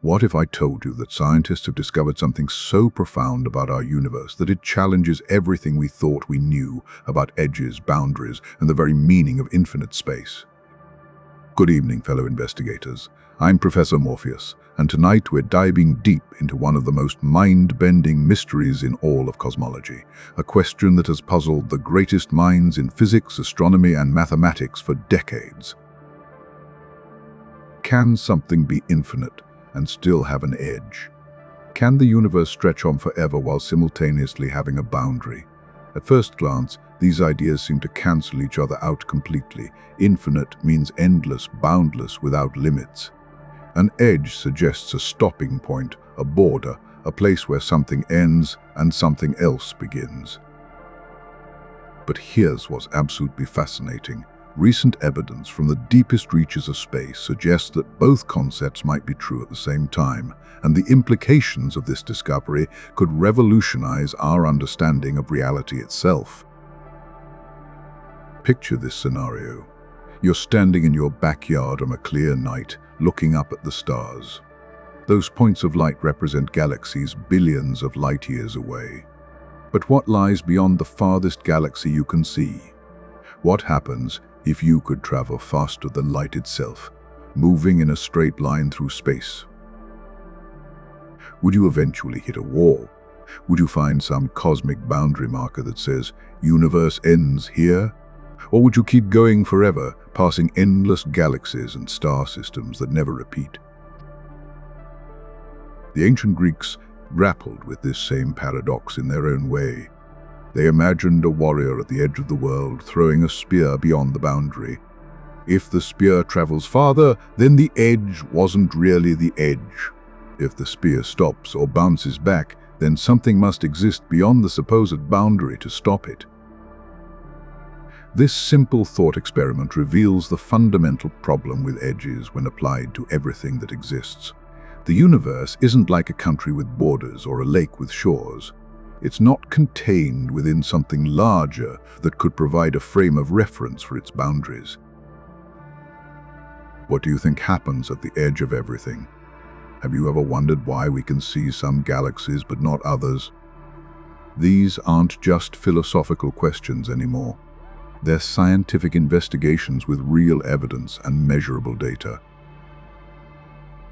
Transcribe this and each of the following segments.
What if I told you that scientists have discovered something so profound about our universe that it challenges everything we thought we knew about edges, boundaries, and the very meaning of infinite space? Good evening, fellow investigators. I'm Professor Morpheus, and tonight we're diving deep into one of the most mind-bending mysteries in all of cosmology, a question that has puzzled the greatest minds in physics, astronomy, and mathematics for decades. Can something be infinite and still have an edge? Can the universe stretch on forever while simultaneously having a boundary? At first glance, these ideas seem to cancel each other out completely. Infinite means endless, boundless, without limits. An edge suggests a stopping point, a border, a place where something ends and something else begins. But here's what's absolutely fascinating. Recent evidence from the deepest reaches of space suggests that both concepts might be true at the same time, and the implications of this discovery could revolutionize our understanding of reality itself. Picture this scenario. You're standing in your backyard on a clear night, looking up at the stars. Those points of light represent galaxies billions of light years away. But what lies beyond the farthest galaxy you can see? What happens if you could travel faster than light itself, moving in a straight line through space? Would you eventually hit a wall? Would you find some cosmic boundary marker that says, "Universe ends here"? Or would you keep going forever, passing endless galaxies and star systems that never repeat? The ancient Greeks grappled with this same paradox in their own way. They imagined a warrior at the edge of the world throwing a spear beyond the boundary. If the spear travels farther, then the edge wasn't really the edge. If the spear stops or bounces back, then something must exist beyond the supposed boundary to stop it. This simple thought experiment reveals the fundamental problem with edges when applied to everything that exists. The universe isn't like a country with borders or a lake with shores. It's not contained within something larger that could provide a frame of reference for its boundaries. What do you think happens at the edge of everything? Have you ever wondered why we can see some galaxies but not others? These aren't just philosophical questions anymore. They're scientific investigations with real evidence and measurable data.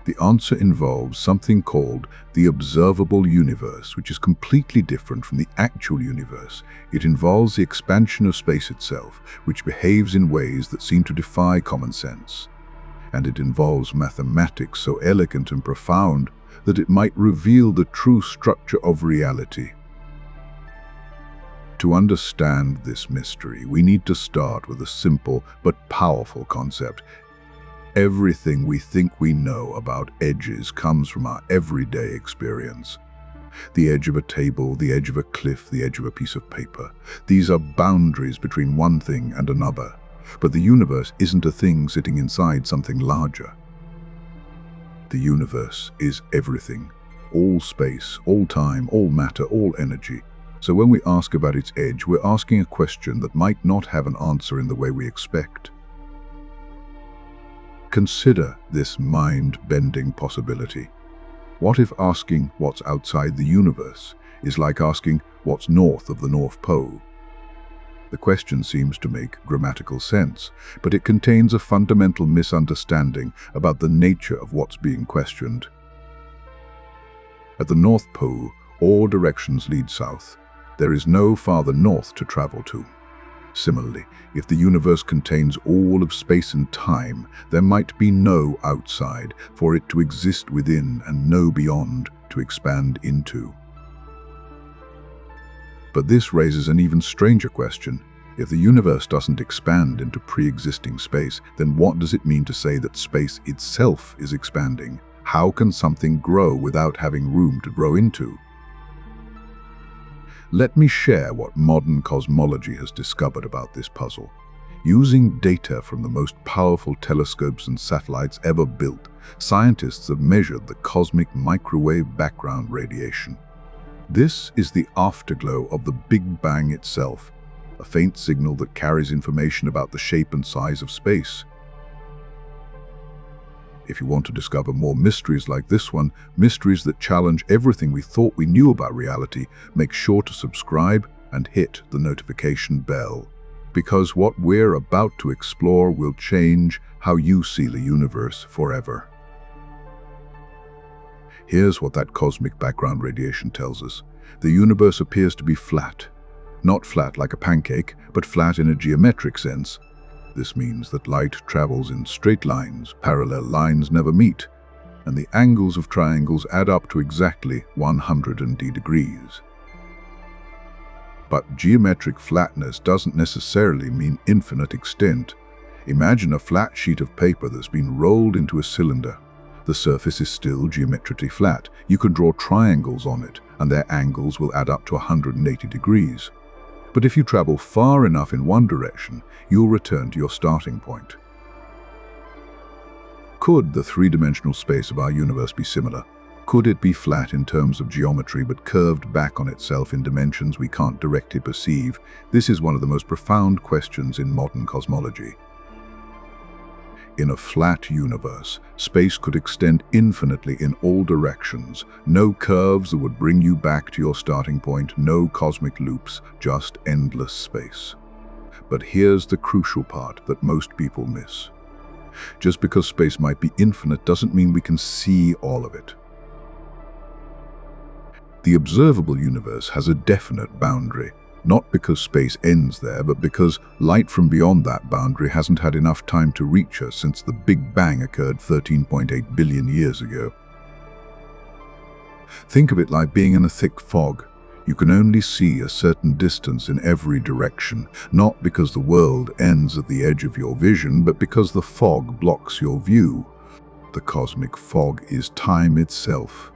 The answer involves something called the observable universe, which is completely different from the actual universe. It involves the expansion of space itself, which behaves in ways that seem to defy common sense. And it involves mathematics so elegant and profound that it might reveal the true structure of reality. To understand this mystery, we need to start with a simple but powerful concept. Everything we think we know about edges comes from our everyday experience. The edge of a table, the edge of a cliff, the edge of a piece of paper. These are boundaries between one thing and another. But the universe isn't a thing sitting inside something larger. The universe is everything. All space, all time, all matter, all energy. So when we ask about its edge, we're asking a question that might not have an answer in the way we expect. Consider this mind-bending possibility. What if asking what's outside the universe is like asking what's north of the North Pole? The question seems to make grammatical sense, but it contains a fundamental misunderstanding about the nature of what's being questioned. At the North Pole, all directions lead south. There is no farther north to travel to. Similarly, if the universe contains all of space and time, there might be no outside for it to exist within and no beyond to expand into. But this raises an even stranger question. If the universe doesn't expand into pre-existing space, then what does it mean to say that space itself is expanding? How can something grow without having room to grow into? Let me share what modern cosmology has discovered about this puzzle. Using data from the most powerful telescopes and satellites ever built, scientists have measured the cosmic microwave background radiation. This is the afterglow of the Big Bang itself, a faint signal that carries information about the shape and size of space. If you want to discover more mysteries like this one, mysteries that challenge everything we thought we knew about reality, make sure to subscribe and hit the notification bell. Because what we're about to explore will change how you see the universe forever. Here's what that cosmic background radiation tells us. The universe appears to be flat. Not flat like a pancake, but flat in a geometric sense. This means that light travels in straight lines, parallel lines never meet, and the angles of triangles add up to exactly 180 degrees. But geometric flatness doesn't necessarily mean infinite extent. Imagine a flat sheet of paper that's been rolled into a cylinder. The surface is still geometrically flat. You can draw triangles on it, and their angles will add up to 180 degrees. But if you travel far enough in one direction, you'll return to your starting point. Could the three-dimensional space of our universe be similar? Could it be flat in terms of geometry but curved back on itself in dimensions we can't directly perceive? This is one of the most profound questions in modern cosmology. In a flat universe, space could extend infinitely in all directions. No curves that would bring you back to your starting point, no cosmic loops, just endless space. But here's the crucial part that most people miss. Just because space might be infinite doesn't mean we can see all of it. The observable universe has a definite boundary. Not because space ends there, but because light from beyond that boundary hasn't had enough time to reach us since the Big Bang occurred 13.8 billion years ago. Think of it like being in a thick fog. You can only see a certain distance in every direction, not because the world ends at the edge of your vision, but because the fog blocks your view. The cosmic fog is time itself.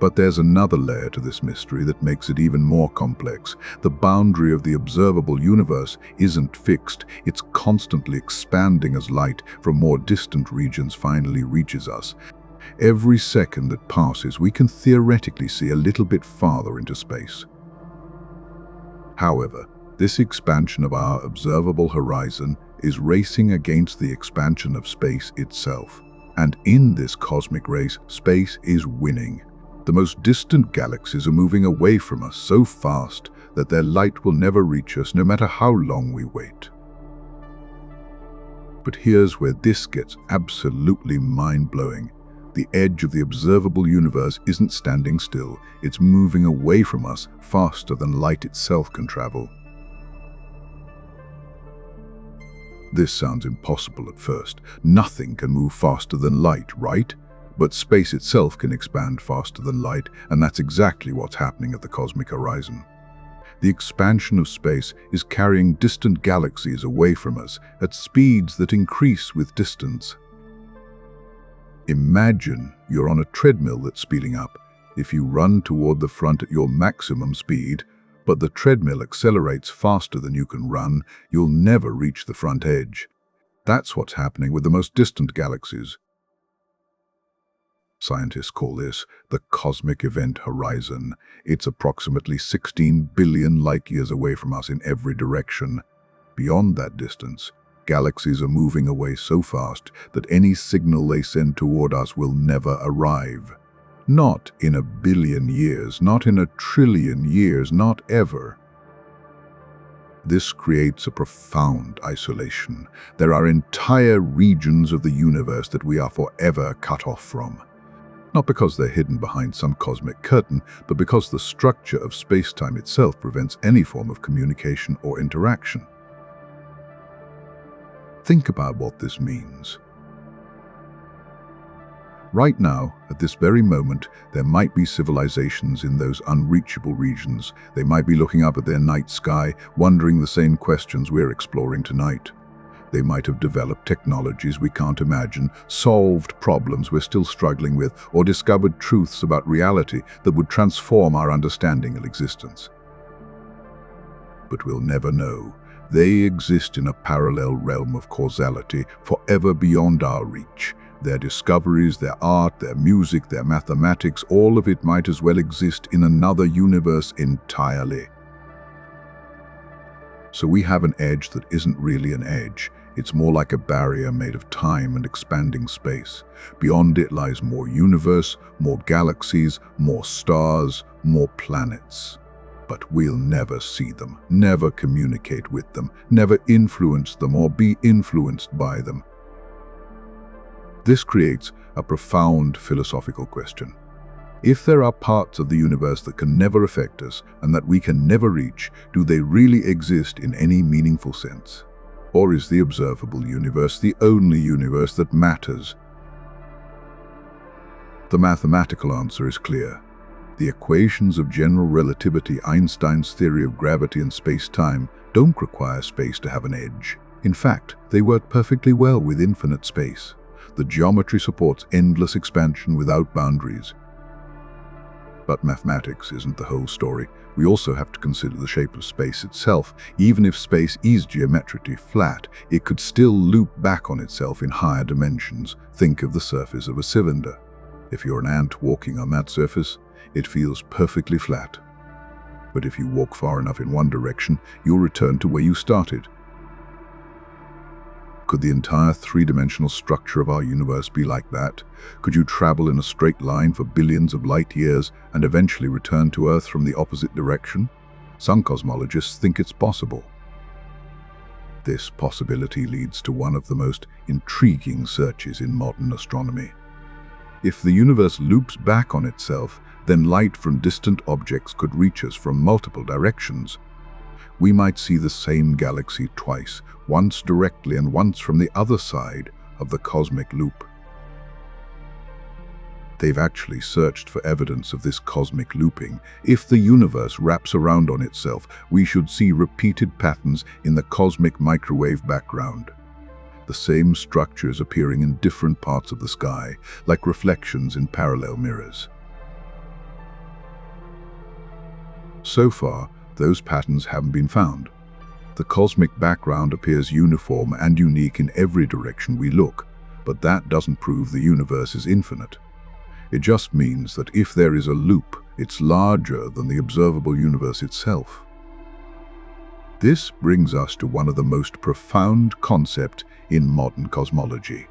But there's another layer to this mystery that makes it even more complex. The boundary of the observable universe isn't fixed. It's constantly expanding as light from more distant regions finally reaches us. Every second that passes, we can theoretically see a little bit farther into space. However, this expansion of our observable horizon is racing against the expansion of space itself. And in this cosmic race, space is winning. The most distant galaxies are moving away from us so fast that their light will never reach us no matter how long we wait. But here's where this gets absolutely mind-blowing. The edge of the observable universe isn't standing still. It's moving away from us faster than light itself can travel. This sounds impossible at first. Nothing can move faster than light, right? But space itself can expand faster than light, and that's exactly what's happening at the cosmic horizon. The expansion of space is carrying distant galaxies away from us at speeds that increase with distance. Imagine you're on a treadmill that's speeding up. If you run toward the front at your maximum speed, but the treadmill accelerates faster than you can run, you'll never reach the front edge. That's what's happening with the most distant galaxies. Scientists call this the cosmic event horizon. It's approximately 16 billion light-years away from us in every direction. Beyond that distance, galaxies are moving away so fast that any signal they send toward us will never arrive. Not in a billion years, not in a trillion years, not ever. This creates a profound isolation. There are entire regions of the universe that we are forever cut off from. Not because they're hidden behind some cosmic curtain, but because the structure of space-time itself prevents any form of communication or interaction. Think about what this means. Right now, at this very moment, there might be civilizations in those unreachable regions. They might be looking up at their night sky, wondering the same questions we're exploring tonight. They might have developed technologies we can't imagine, solved problems we're still struggling with, or discovered truths about reality that would transform our understanding of existence. But we'll never know. They exist in a parallel realm of causality, forever beyond our reach. Their discoveries, their art, their music, their mathematics, all of it might as well exist in another universe entirely. So we have an edge that isn't really an edge. It's more like a barrier made of time and expanding space. Beyond it lies more universe, more galaxies, more stars, more planets. But we'll never see them, never communicate with them, never influence them or be influenced by them. This creates a profound philosophical question. If there are parts of the universe that can never affect us and that we can never reach, do they really exist in any meaningful sense? Or is the observable universe the only universe that matters? The mathematical answer is clear. The equations of general relativity, Einstein's theory of gravity and space-time, don't require space to have an edge. In fact, they work perfectly well with infinite space. The geometry supports endless expansion without boundaries. But mathematics isn't the whole story. We also have to consider the shape of space itself. Even if space is geometrically flat, it could still loop back on itself in higher dimensions. Think of the surface of a cylinder. If you're an ant walking on that surface, it feels perfectly flat. But if you walk far enough in one direction, you'll return to where you started. Could the entire three-dimensional structure of our universe be like that? Could you travel in a straight line for billions of light years and eventually return to Earth from the opposite direction? Some cosmologists think it's possible. This possibility leads to one of the most intriguing searches in modern astronomy. If the universe loops back on itself, then light from distant objects could reach us from multiple directions. We might see the same galaxy twice, once directly and once from the other side of the cosmic loop. They've actually searched for evidence of this cosmic looping. If the universe wraps around on itself, we should see repeated patterns in the cosmic microwave background. The same structures appearing in different parts of the sky, like reflections in parallel mirrors. So far, those patterns haven't been found. The cosmic background appears uniform and unique in every direction we look, but that doesn't prove the universe is infinite. It just means that if there is a loop, it's larger than the observable universe itself. This brings us to one of the most profound concepts in modern cosmology: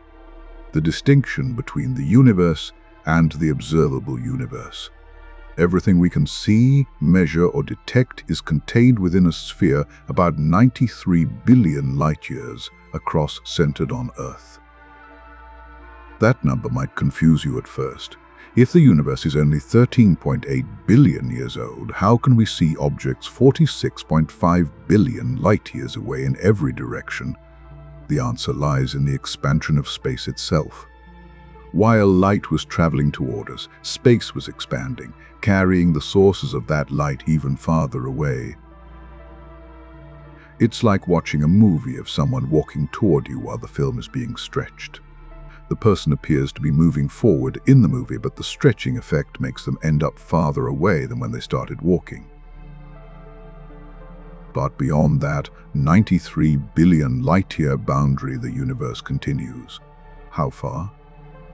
the distinction between the universe and the observable universe. Everything we can see, measure, or detect is contained within a sphere about 93 billion light-years across, centered on Earth. That number might confuse you at first. If the universe is only 13.8 billion years old, how can we see objects 46.5 billion light-years away in every direction? The answer lies in the expansion of space itself. While light was traveling toward us, space was expanding, carrying the sources of that light even farther away. It's like watching a movie of someone walking toward you while the film is being stretched. The person appears to be moving forward in the movie, but the stretching effect makes them end up farther away than when they started walking. But beyond that 93 billion light-year boundary, the universe continues. How far?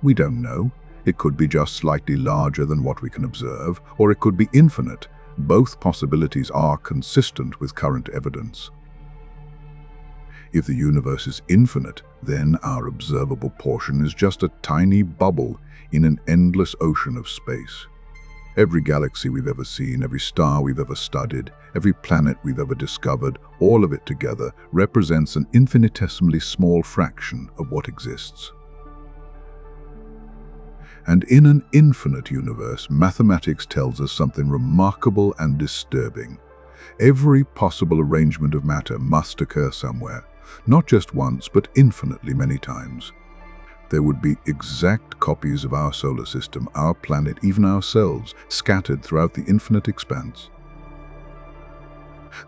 We don't know. It could be just slightly larger than what we can observe, or it could be infinite. Both possibilities are consistent with current evidence. If the universe is infinite, then our observable portion is just a tiny bubble in an endless ocean of space. Every galaxy we've ever seen, every star we've ever studied, every planet we've ever discovered, all of it together represents an infinitesimally small fraction of what exists. And in an infinite universe, mathematics tells us something remarkable and disturbing. Every possible arrangement of matter must occur somewhere, not just once, but infinitely many times. There would be exact copies of our solar system, our planet, even ourselves, scattered throughout the infinite expanse.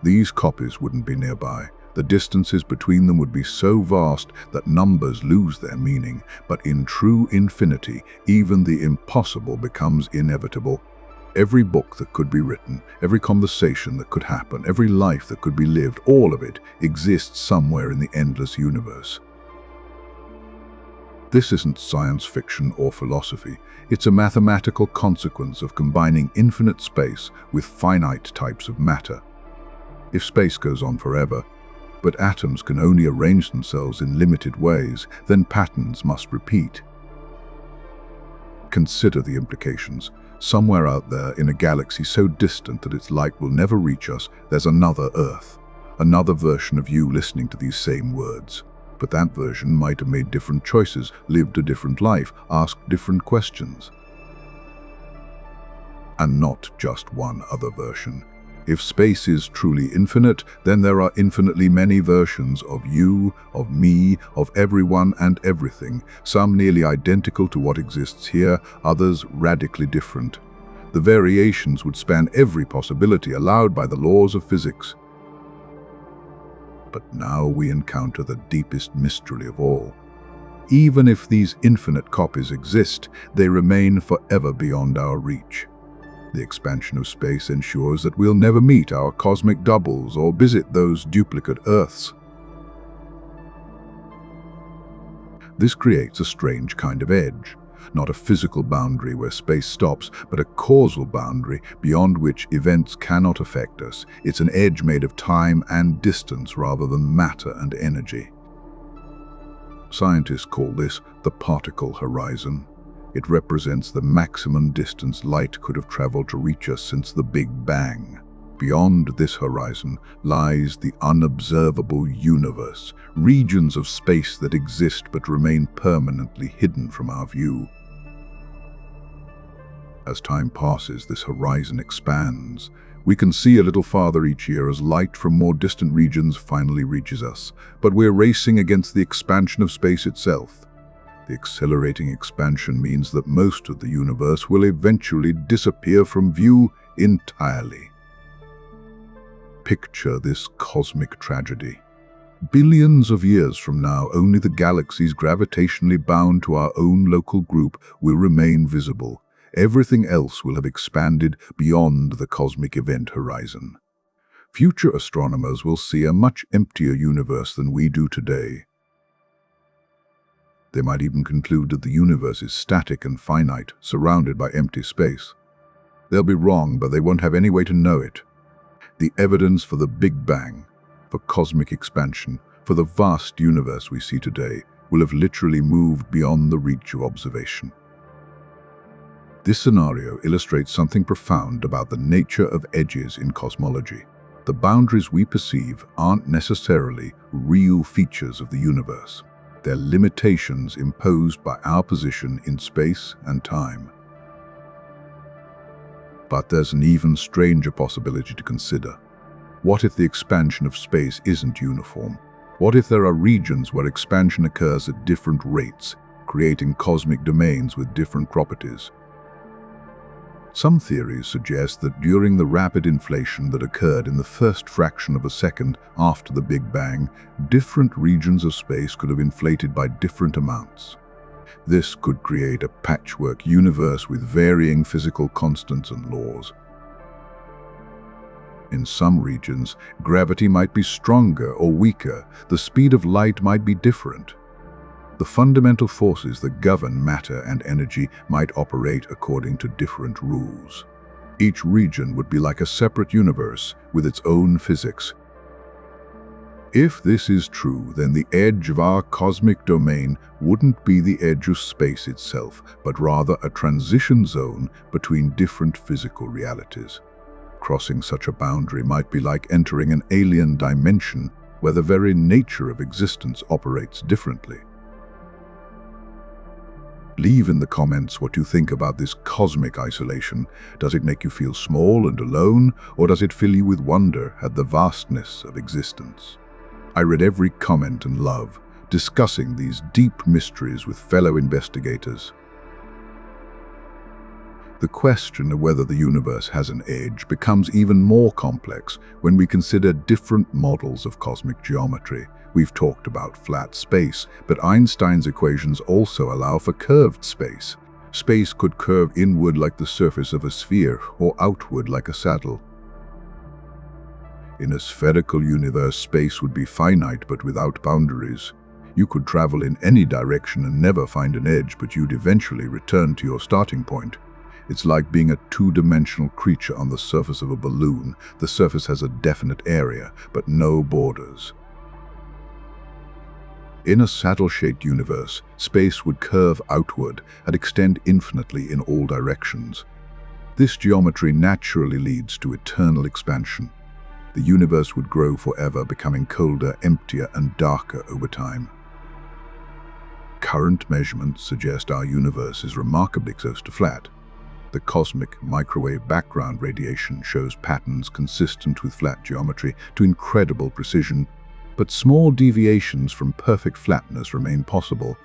These copies wouldn't be nearby. The distances between them would be so vast that numbers lose their meaning, but in true infinity, even the impossible becomes inevitable. Every book that could be written, every conversation that could happen, every life that could be lived, all of it exists somewhere in the endless universe. This isn't science fiction or philosophy. It's a mathematical consequence of combining infinite space with finite types of matter. If space goes on forever, But atoms can only arrange themselves in limited ways, then patterns must repeat. Consider the implications. Somewhere out there in a galaxy so distant that its light will never reach us, there's another Earth, another version of you listening to these same words. But that version might have made different choices, lived a different life, asked different questions. And not just one other version. If space is truly infinite, then there are infinitely many versions of you, of me, of everyone and everything, some nearly identical to what exists here, others radically different. The variations would span every possibility allowed by the laws of physics. But now we encounter the deepest mystery of all. Even if these infinite copies exist, they remain forever beyond our reach. The expansion of space ensures that we'll never meet our cosmic doubles or visit those duplicate Earths. This creates a strange kind of edge, not a physical boundary where space stops, but a causal boundary beyond which events cannot affect us. It's an edge made of time and distance rather than matter and energy. Scientists call this the particle horizon. It represents the maximum distance light could have traveled to reach us since the Big Bang. Beyond this horizon lies the unobservable universe, regions of space that exist but remain permanently hidden from our view. As time passes, this horizon expands. We can see a little farther each year as light from more distant regions finally reaches us, but we're racing against the expansion of space itself. The accelerating expansion means that most of the universe will eventually disappear from view entirely. Picture this cosmic tragedy. Billions of years from now, only the galaxies gravitationally bound to our own local group will remain visible. Everything else will have expanded beyond the cosmic event horizon. Future astronomers will see a much emptier universe than we do today. They might even conclude that the universe is static and finite, surrounded by empty space. They'll be wrong, but they won't have any way to know it. The evidence for the Big Bang, for cosmic expansion, for the vast universe we see today, will have literally moved beyond the reach of observation. This scenario illustrates something profound about the nature of edges in cosmology. The boundaries we perceive aren't necessarily real features of the universe. They're limitations imposed by our position in space and time. But there's an even stranger possibility to consider. What if the expansion of space isn't uniform? What if there are regions where expansion occurs at different rates, creating cosmic domains with different properties? Some theories suggest that during the rapid inflation that occurred in the first fraction of a second after the Big Bang, different regions of space could have inflated by different amounts. This could create a patchwork universe with varying physical constants and laws. In some regions, gravity might be stronger or weaker, the speed of light might be different. The fundamental forces that govern matter and energy might operate according to different rules. Each region would be like a separate universe with its own physics. If this is true, then the edge of our cosmic domain wouldn't be the edge of space itself, but rather a transition zone between different physical realities. Crossing such a boundary might be like entering an alien dimension where the very nature of existence operates differently. Leave in the comments what you think about this cosmic isolation. Does it make you feel small and alone, or does it fill you with wonder at the vastness of existence? I read every comment and love, discussing these deep mysteries with fellow investigators. The question of whether the universe has an edge becomes even more complex when we consider different models of cosmic geometry. We've talked about flat space, but Einstein's equations also allow for curved space. Space could curve inward like the surface of a sphere, or outward like a saddle. In a spherical universe, space would be finite but without boundaries. You could travel in any direction and never find an edge, but you'd eventually return to your starting point. It's like being a two-dimensional creature on the surface of a balloon. The surface has a definite area, but no borders. In a saddle-shaped universe, space would curve outward and extend infinitely in all directions. This geometry naturally leads to eternal expansion. The universe would grow forever, becoming colder, emptier, and darker over time. Current measurements suggest our universe is remarkably close to flat. The cosmic microwave background radiation shows patterns consistent with flat geometry to incredible precision, but small deviations from perfect flatness remain possible.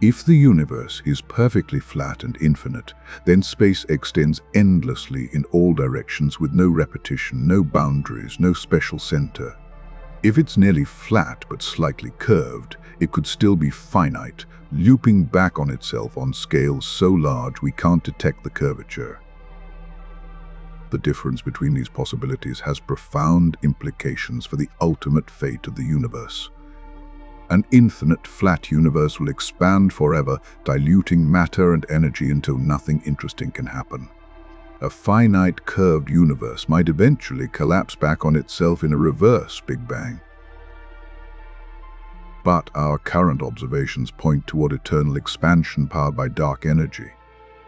If the universe is perfectly flat and infinite, then space extends endlessly in all directions with no repetition, no boundaries, no special center. If it's nearly flat but slightly curved, it could still be finite, looping back on itself on scales so large we can't detect the curvature. The difference between these possibilities has profound implications for the ultimate fate of the universe. An infinite flat universe will expand forever, diluting matter and energy until nothing interesting can happen. A finite curved universe might eventually collapse back on itself in a reverse Big Bang. But our current observations point toward eternal expansion powered by dark energy.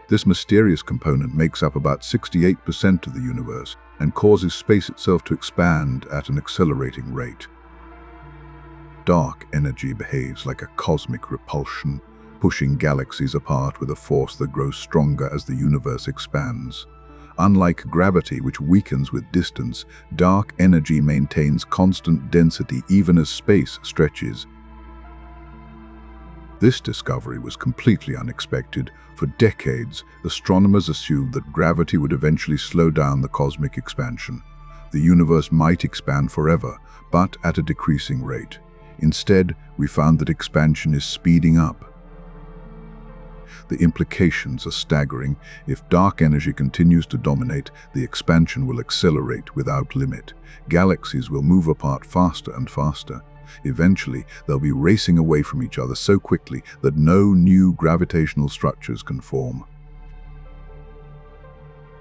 This mysterious component makes up about 68% of the universe and causes space itself to expand at an accelerating rate. Dark energy behaves like a cosmic repulsion, pushing galaxies apart with a force that grows stronger as the universe expands. Unlike gravity, which weakens with distance, dark energy maintains constant density even as space stretches. This discovery was completely unexpected. For decades, astronomers assumed that gravity would eventually slow down the cosmic expansion. The universe might expand forever, but at a decreasing rate. Instead, we found that expansion is speeding up. The implications are staggering. If dark energy continues to dominate, the expansion will accelerate without limit. Galaxies will move apart faster and faster. Eventually, they'll be racing away from each other so quickly that no new gravitational structures can form.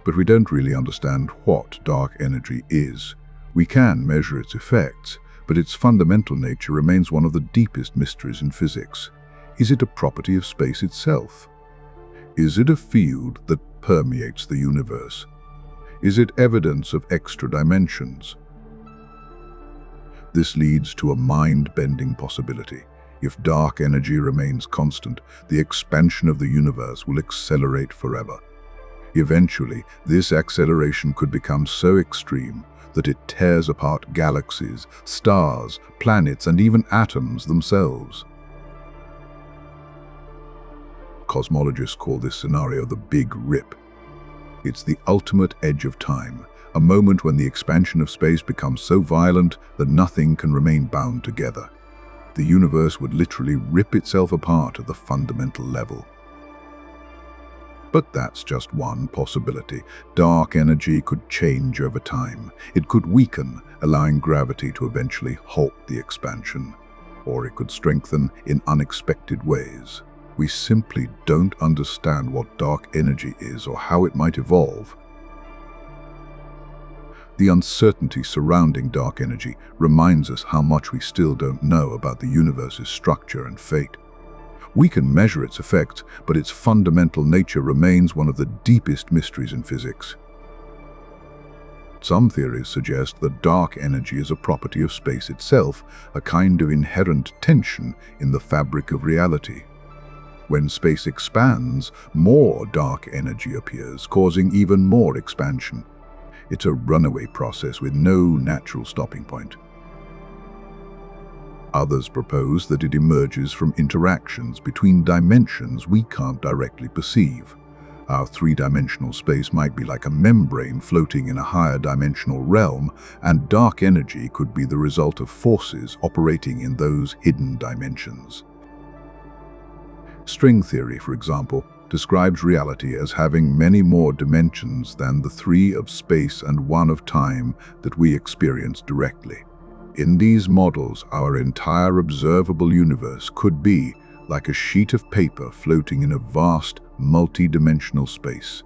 But we don't really understand what dark energy is. We can measure its effects, but its fundamental nature remains one of the deepest mysteries in physics. Is it a property of space itself? Is it a field that permeates the universe? Is it evidence of extra dimensions? This leads to a mind-bending possibility. If dark energy remains constant, the expansion of the universe will accelerate forever. Eventually, this acceleration could become so extreme that it tears apart galaxies, stars, planets, and even atoms themselves. Cosmologists call this scenario the Big Rip. It's the ultimate edge of time, a moment when the expansion of space becomes so violent that nothing can remain bound together. The universe would literally rip itself apart at the fundamental level. But that's just one possibility. Dark energy could change over time. It could weaken, allowing gravity to eventually halt the expansion. Or it could strengthen in unexpected ways. We simply don't understand what dark energy is or how it might evolve. The uncertainty surrounding dark energy reminds us how much we still don't know about the universe's structure and fate. We can measure its effects, but its fundamental nature remains one of the deepest mysteries in physics. Some theories suggest that dark energy is a property of space itself, a kind of inherent tension in the fabric of reality. When space expands, more dark energy appears, causing even more expansion. It's a runaway process with no natural stopping point. Others propose that it emerges from interactions between dimensions we can't directly perceive. Our three-dimensional space might be like a membrane floating in a higher dimensional realm, and dark energy could be the result of forces operating in those hidden dimensions. String theory, for example, describes reality as having many more dimensions than the three of space and one of time that we experience directly. In these models, our entire observable universe could be like a sheet of paper floating in a vast, multi-dimensional space.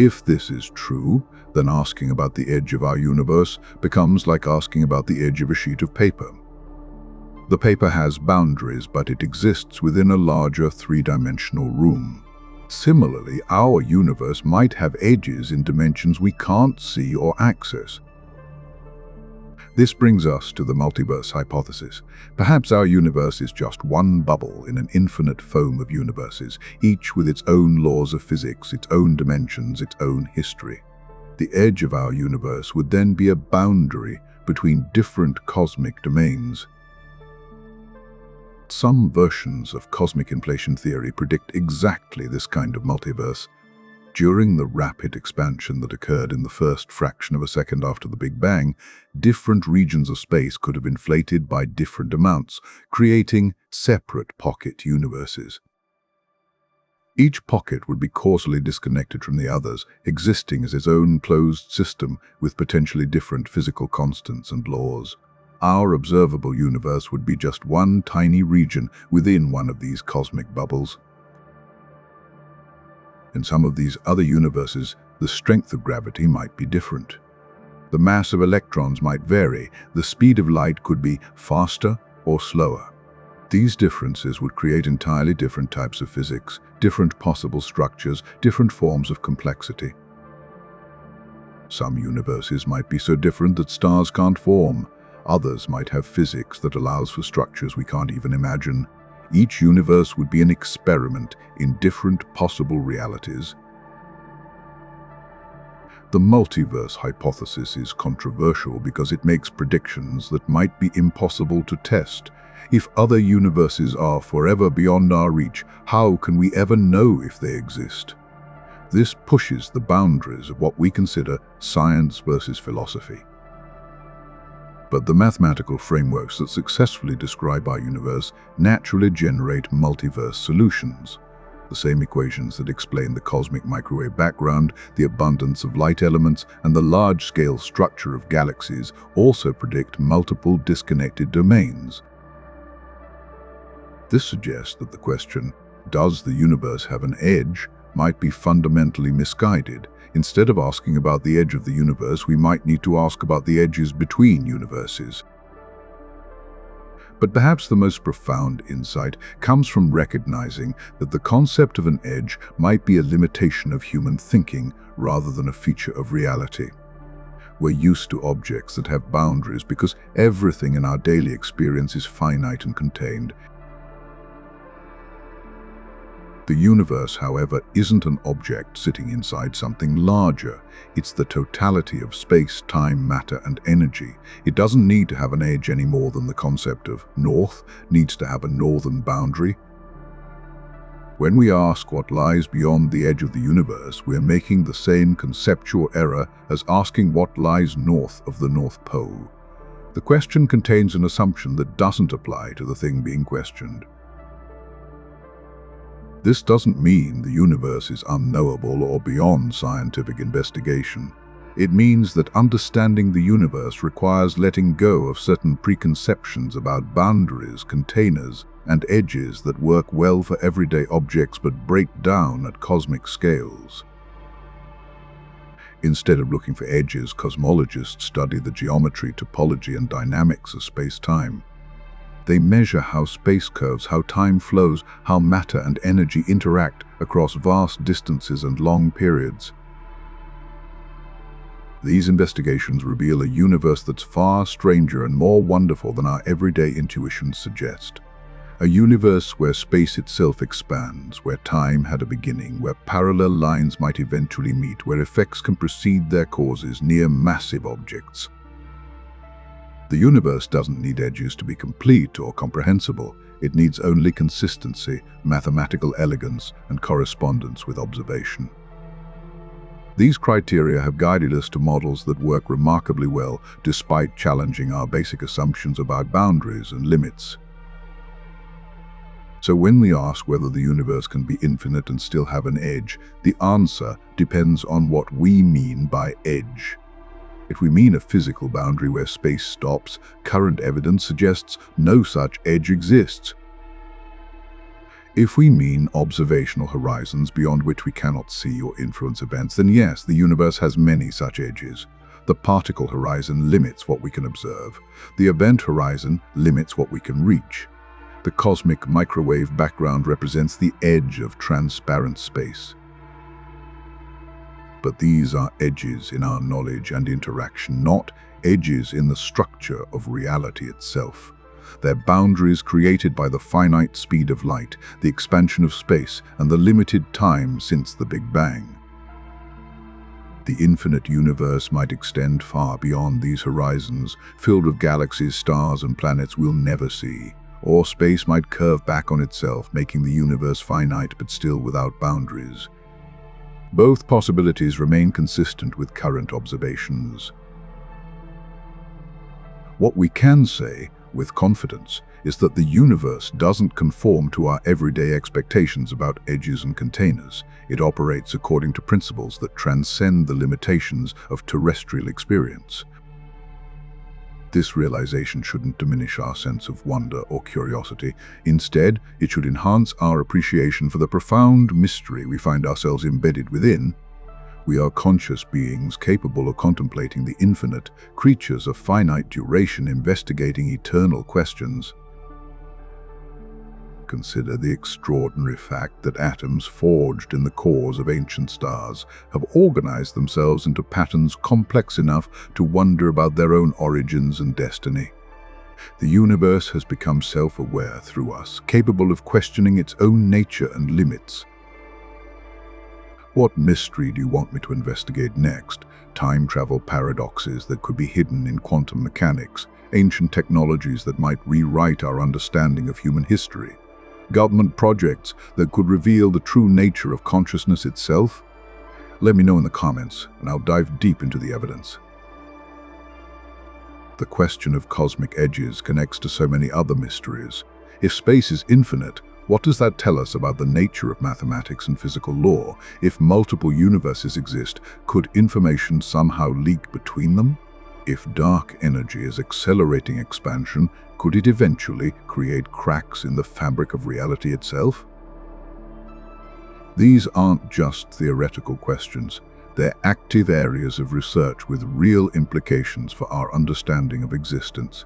If this is true, then asking about the edge of our universe becomes like asking about the edge of a sheet of paper. The paper has boundaries, but it exists within a larger three-dimensional room. Similarly, our universe might have edges in dimensions we can't see or access. This brings us to the multiverse hypothesis. Perhaps our universe is just one bubble in an infinite foam of universes, each with its own laws of physics, its own dimensions, its own history. The edge of our universe would then be a boundary between different cosmic domains. Some versions of cosmic inflation theory predict exactly this kind of multiverse. During the rapid expansion that occurred in the first fraction of a second after the Big Bang, different regions of space could have inflated by different amounts, creating separate pocket universes. Each pocket would be causally disconnected from the others, existing as its own closed system with potentially different physical constants and laws. Our observable universe would be just one tiny region within one of these cosmic bubbles. In some of these other universes, the strength of gravity might be different. The mass of electrons might vary. The speed of light could be faster or slower. These differences would create entirely different types of physics, different possible structures, different forms of complexity. Some universes might be so different that stars can't form. Others might have physics that allows for structures we can't even imagine. Each universe would be an experiment in different possible realities. The multiverse hypothesis is controversial because it makes predictions that might be impossible to test. If other universes are forever beyond our reach, how can we ever know if they exist? This pushes the boundaries of what we consider science versus philosophy. But the mathematical frameworks that successfully describe our universe naturally generate multiverse solutions. The same equations that explain the cosmic microwave background, the abundance of light elements, and the large-scale structure of galaxies also predict multiple disconnected domains. This suggests that the question, "Does the universe have an edge?" might be fundamentally misguided. Instead of asking about the edge of the universe, we might need to ask about the edges between universes. But perhaps the most profound insight comes from recognizing that the concept of an edge might be a limitation of human thinking rather than a feature of reality. We're used to objects that have boundaries because everything in our daily experience is finite and contained. The universe, however, isn't an object sitting inside something larger. It's the totality of space, time, matter, and energy. It doesn't need to have an edge any more than the concept of north needs to have a northern boundary. When we ask what lies beyond the edge of the universe, we're making the same conceptual error as asking what lies north of the North Pole. The question contains an assumption that doesn't apply to the thing being questioned. This doesn't mean the universe is unknowable or beyond scientific investigation. It means that understanding the universe requires letting go of certain preconceptions about boundaries, containers, and edges that work well for everyday objects but break down at cosmic scales. Instead of looking for edges, cosmologists study the geometry, topology, and dynamics of space-time. They measure how space curves, how time flows, how matter and energy interact across vast distances and long periods. These investigations reveal a universe that's far stranger and more wonderful than our everyday intuitions suggest. A universe where space itself expands, where time had a beginning, where parallel lines might eventually meet, where effects can precede their causes near massive objects. The universe doesn't need edges to be complete or comprehensible. It needs only consistency, mathematical elegance, and correspondence with observation. These criteria have guided us to models that work remarkably well despite challenging our basic assumptions about boundaries and limits. So when we ask whether the universe can be infinite and still have an edge, the answer depends on what we mean by edge. If we mean a physical boundary where space stops, current evidence suggests no such edge exists. If we mean observational horizons beyond which we cannot see or influence events, then yes, the universe has many such edges. The particle horizon limits what we can observe. The event horizon limits what we can reach. The cosmic microwave background represents the edge of transparent space. But these are edges in our knowledge and interaction, not edges in the structure of reality itself. They're boundaries created by the finite speed of light, the expansion of space, and the limited time since the Big Bang. The infinite universe might extend far beyond these horizons, filled with galaxies, stars, and planets we'll never see. Or space might curve back on itself, making the universe finite but still without boundaries. Both possibilities remain consistent with current observations. What we can say, with confidence, is that the universe doesn't conform to our everyday expectations about edges and containers. It operates according to principles that transcend the limitations of terrestrial experience. This realization shouldn't diminish our sense of wonder or curiosity. Instead, it should enhance our appreciation for the profound mystery we find ourselves embedded within. We are conscious beings capable of contemplating the infinite, creatures of finite duration investigating eternal questions. Consider the extraordinary fact that atoms forged in the cores of ancient stars have organized themselves into patterns complex enough to wonder about their own origins and destiny. The universe has become self-aware through us, capable of questioning its own nature and limits. What mystery do you want me to investigate next? Time travel paradoxes that could be hidden in quantum mechanics, ancient technologies that might rewrite our understanding of human history, government projects that could reveal the true nature of consciousness itself? Let me know in the comments, and I'll dive deep into the evidence. The question of cosmic edges connects to so many other mysteries. If space is infinite, what does that tell us about the nature of mathematics and physical law? If multiple universes exist, could information somehow leak between them? If dark energy is accelerating expansion, could it eventually create cracks in the fabric of reality itself? These aren't just theoretical questions. They're active areas of research with real implications for our understanding of existence.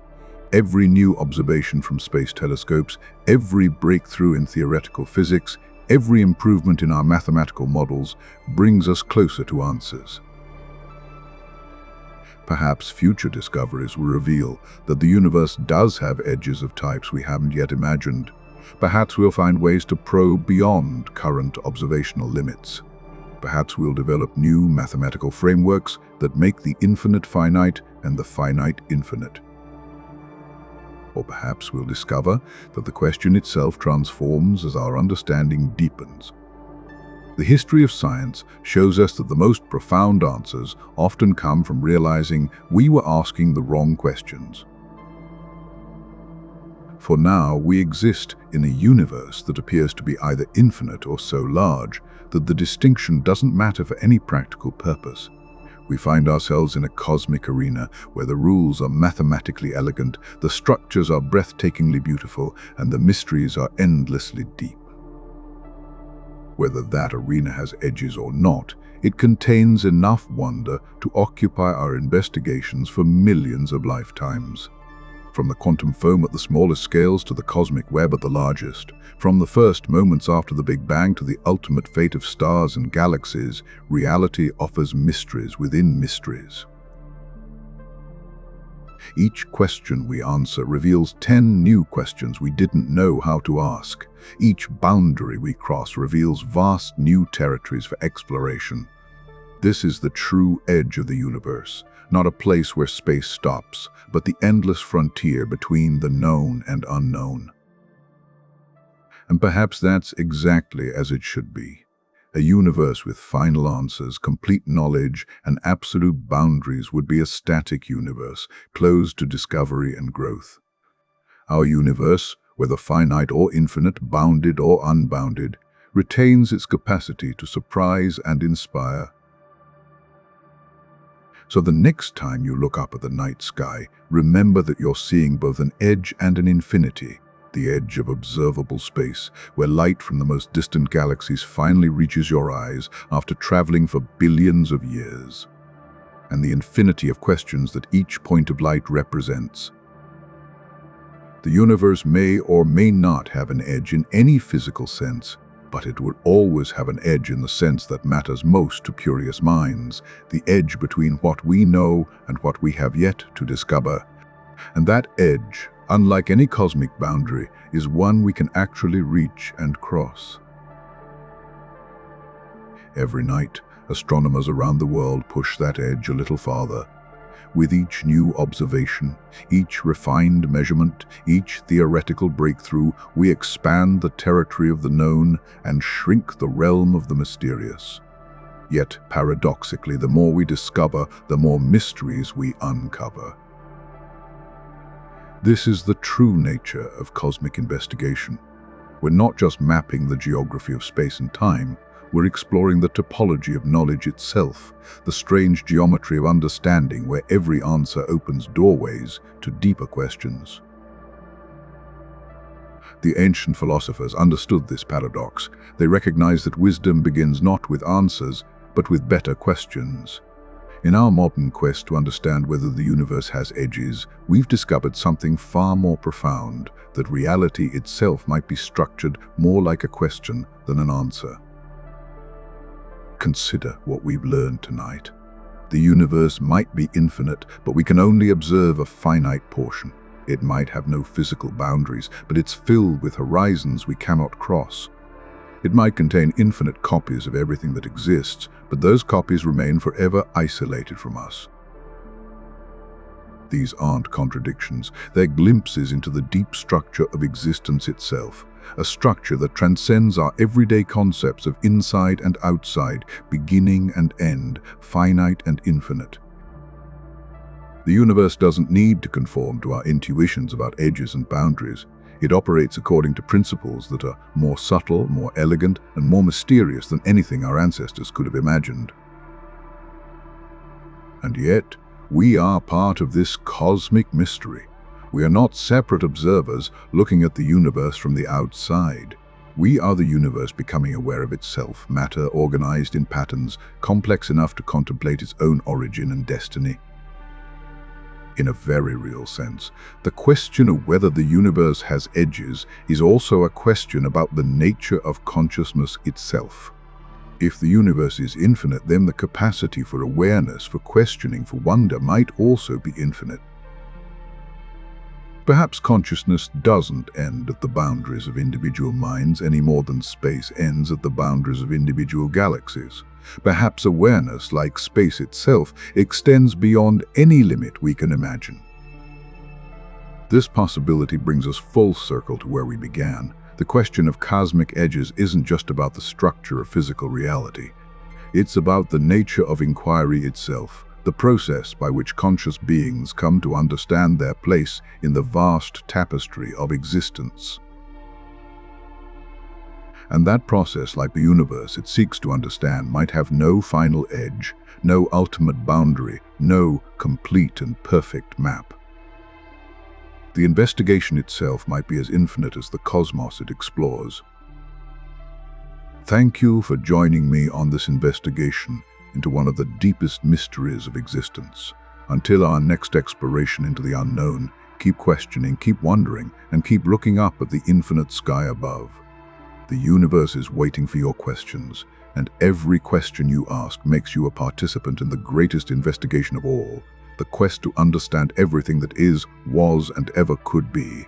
Every new observation from space telescopes, every breakthrough in theoretical physics, every improvement in our mathematical models brings us closer to answers. Perhaps future discoveries will reveal that the universe does have edges of types we haven't yet imagined. Perhaps we'll find ways to probe beyond current observational limits. Perhaps we'll develop new mathematical frameworks that make the infinite finite and the finite infinite. Or perhaps we'll discover that the question itself transforms as our understanding deepens. The history of science shows us that the most profound answers often come from realizing we were asking the wrong questions. For now, we exist in a universe that appears to be either infinite or so large that the distinction doesn't matter for any practical purpose. We find ourselves in a cosmic arena where the rules are mathematically elegant, the structures are breathtakingly beautiful, and the mysteries are endlessly deep. Whether that arena has edges or not, it contains enough wonder to occupy our investigations for millions of lifetimes. From the quantum foam at the smallest scales to the cosmic web at the largest, from the first moments after the Big Bang to the ultimate fate of stars and galaxies, reality offers mysteries within mysteries. Each question we answer reveals 10 new questions we didn't know how to ask. Each boundary we cross reveals vast new territories for exploration. This is the true edge of the universe, not a place where space stops, but the endless frontier between the known and unknown. And perhaps that's exactly as it should be. A universe with final answers, complete knowledge, and absolute boundaries would be a static universe, closed to discovery and growth. Our universe, whether finite or infinite, bounded or unbounded, retains its capacity to surprise and inspire. So the next time you look up at the night sky, remember that you're seeing both an edge and an infinity, the edge of observable space, where light from the most distant galaxies finally reaches your eyes after traveling for billions of years, and the infinity of questions that each point of light represents. The universe may or may not have an edge in any physical sense, but it will always have an edge in the sense that matters most to curious minds, the edge between what we know and what we have yet to discover. And that edge, unlike any cosmic boundary, is one we can actually reach and cross. Every night, astronomers around the world push that edge a little farther. With each new observation, each refined measurement, each theoretical breakthrough, we expand the territory of the known and shrink the realm of the mysterious. Yet, paradoxically, the more we discover, the more mysteries we uncover. This is the true nature of cosmic investigation. We're not just mapping the geography of space and time, we're exploring the topology of knowledge itself, the strange geometry of understanding where every answer opens doorways to deeper questions. The ancient philosophers understood this paradox. They recognized that wisdom begins not with answers, but with better questions. In our modern quest to understand whether the universe has edges, we've discovered something far more profound, that reality itself might be structured more like a question than an answer. Consider what we've learned tonight. The universe might be infinite, but we can only observe a finite portion. It might have no physical boundaries, but it's filled with horizons we cannot cross. It might contain infinite copies of everything that exists, but those copies remain forever isolated from us. These aren't contradictions, they're glimpses into the deep structure of existence itself, a structure that transcends our everyday concepts of inside and outside, beginning and end, finite and infinite. The universe doesn't need to conform to our intuitions about edges and boundaries. It operates according to principles that are more subtle, more elegant, and more mysterious than anything our ancestors could have imagined. And yet, we are part of this cosmic mystery. We are not separate observers looking at the universe from the outside. We are the universe becoming aware of itself, matter organized in patterns, complex enough to contemplate its own origin and destiny. In a very real sense, the question of whether the universe has edges is also a question about the nature of consciousness itself. If the universe is infinite, then the capacity for awareness, for questioning, for wonder might also be infinite. Perhaps consciousness doesn't end at the boundaries of individual minds any more than space ends at the boundaries of individual galaxies. Perhaps awareness, like space itself, extends beyond any limit we can imagine. This possibility brings us full circle to where we began. The question of cosmic edges isn't just about the structure of physical reality. It's about the nature of inquiry itself, the process by which conscious beings come to understand their place in the vast tapestry of existence. And that process, like the universe it seeks to understand, might have no final edge, no ultimate boundary, no complete and perfect map. The investigation itself might be as infinite as the cosmos it explores. Thank you for joining me on this investigation into one of the deepest mysteries of existence. Until our next exploration into the unknown, keep questioning, keep wondering, and keep looking up at the infinite sky above. The universe is waiting for your questions, and every question you ask makes you a participant in the greatest investigation of all, the quest to understand everything that is, was, and ever could be.